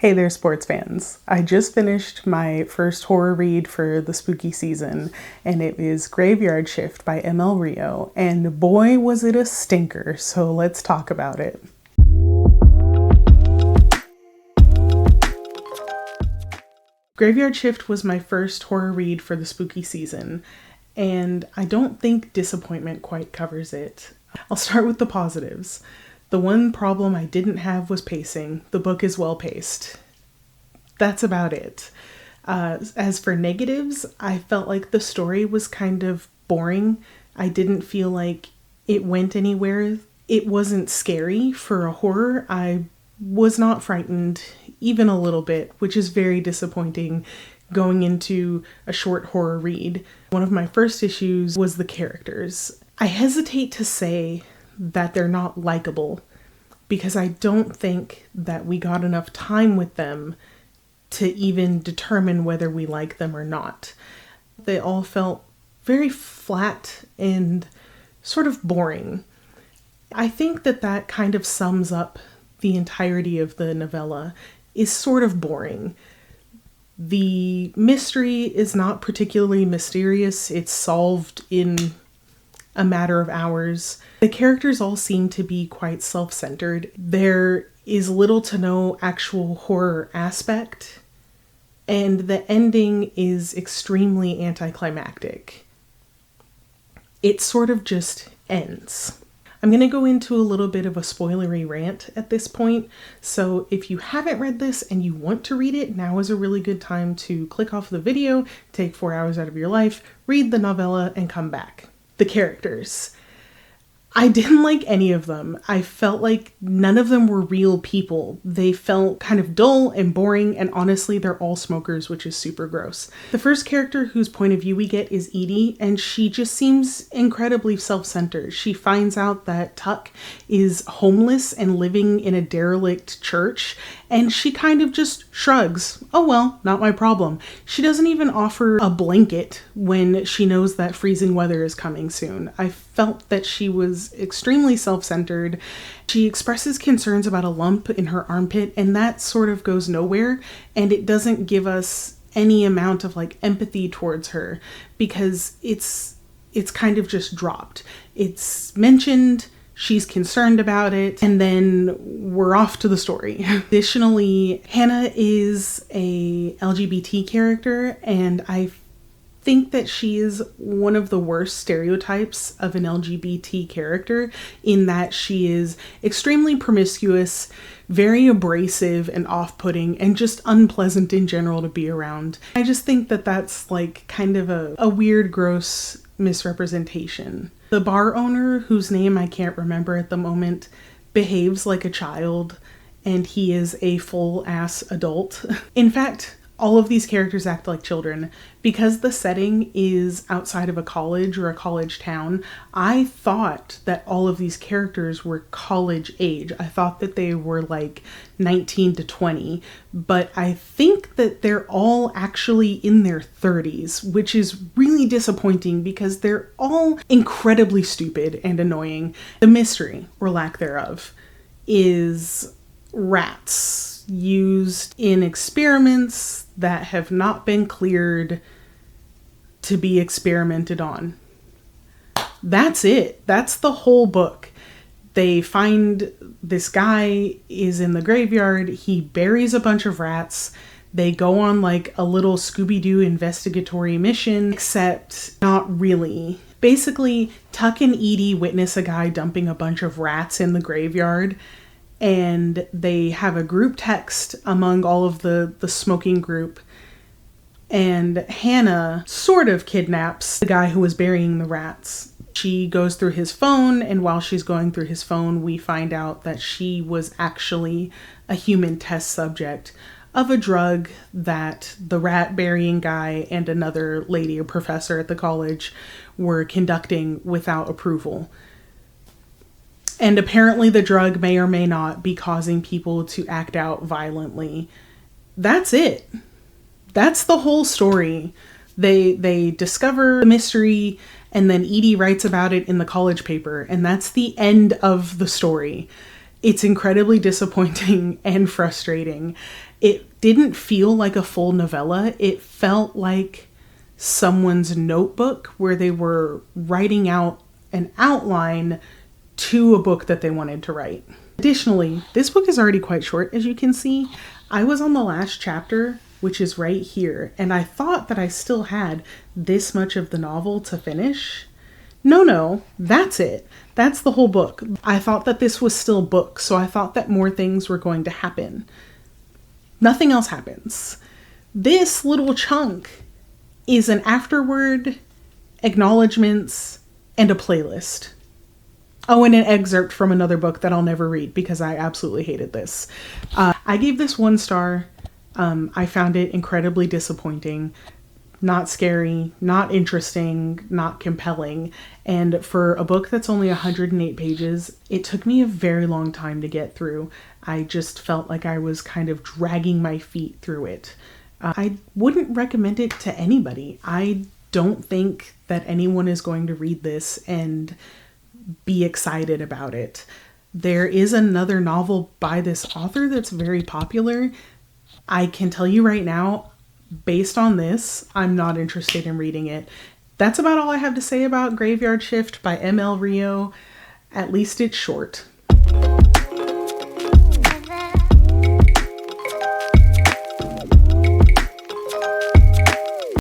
Hey there, sports fans. I just finished my first horror read for the spooky season, and it is Graveyard Shift by M.L. Rio, and boy was it a stinker, so let's talk about it. Graveyard Shift was my first horror read for the spooky season, and I don't think disappointment quite covers it. I'll start with the positives. The one problem I didn't have was pacing. The book is well paced. That's about it. As for negatives, I felt like the story was kind of boring. I didn't feel like it went anywhere. It wasn't scary for a horror. I was not frightened, even a little bit, which is very disappointing going into a short horror read. One of my first issues was the characters. I hesitate to say that they're not likable, because I don't think that we got enough time with them to even determine whether we like them or not. They all felt very flat and sort of boring. I think that kind of sums up the entirety of the novella, is sort of boring. The mystery is not particularly mysterious. It's solved in a matter of hours. The characters all seem to be quite self-centered. There is little to no actual horror aspect, and the ending is extremely anticlimactic. It sort of just ends. I'm going to go into a little bit of a spoilery rant at this point, so if you haven't read this and you want to read it, now is a really good time to click off the video, take 4 hours out of your life, read the novella, and come back. The characters. I didn't like any of them. I felt like none of them were real people. They felt kind of dull and boring, and honestly, they're all smokers, which is super gross. The first character whose point of view we get is Edie, and she just seems incredibly self-centered. She finds out that Tuck is homeless and living in a derelict church, and she kind of just shrugs. Oh well, not my problem. She doesn't even offer a blanket when she knows that freezing weather is coming soon. I felt that she was extremely self-centered. She expresses concerns about a lump in her armpit, and that sort of goes nowhere, and it doesn't give us any amount of empathy towards her, because it's kind of just dropped. It's mentioned, she's concerned about it, and then we're off to the story. Additionally, Hannah is a LGBT character, and I think that she is one of the worst stereotypes of an LGBT character, in that she is extremely promiscuous, very abrasive and off-putting, and just unpleasant in general to be around. I just think that that's kind of a weird, gross misrepresentation. The bar owner, whose name I can't remember at the moment, behaves like a child, and he is a full-ass adult. In fact, all of these characters act like children. Because the setting is outside of a college or a college town, I thought that all of these characters were college age. I thought that they were 19 to 20, but I think that they're all actually in their 30s, which is really disappointing because they're all incredibly stupid and annoying. The mystery, or lack thereof, is rats used in experiments that have not been cleared to be experimented on. That's it. That's the whole book. They find this guy is in the graveyard. He buries a bunch of rats. They go on a little Scooby-Doo investigatory mission, except not really. Basically, Tuck and Edie witness a guy dumping a bunch of rats in the graveyard, and they have a group text among all of the smoking group, and Hannah sort of kidnaps the guy who was burying the rats. She goes through his phone, and while she's going through his phone, we find out that she was actually a human test subject of a drug that the rat burying guy and another lady, a professor at the college, were conducting without approval. And apparently the drug may or may not be causing people to act out violently. That's it. That's the whole story. They discover the mystery, and then Edie writes about it in the college paper, and that's the end of the story. It's incredibly disappointing and frustrating. It didn't feel like a full novella. It felt like someone's notebook where they were writing out an outline to a book that they wanted to write. Additionally, this book is already quite short, as you can see. I was on the last chapter, which is right here, and I thought that I still had this much of the novel to finish. No, that's it. That's the whole book. I thought that this was still book, so I thought that more things were going to happen. Nothing else happens. This little chunk is an afterword, acknowledgements, and a playlist. Oh, and an excerpt from another book that I'll never read because I absolutely hated this. I gave this 1 star. I found it incredibly disappointing. Not scary, not interesting, not compelling. And for a book that's only 108 pages, it took me a very long time to get through. I just felt like I was kind of dragging my feet through it. I wouldn't recommend it to anybody. I don't think that anyone is going to read this and be excited about it. There is another novel by this author that's very popular. I can tell you right now, based on this, I'm not interested in reading it. That's about all I have to say about Graveyard Shift by M.L. Rio. At least it's short.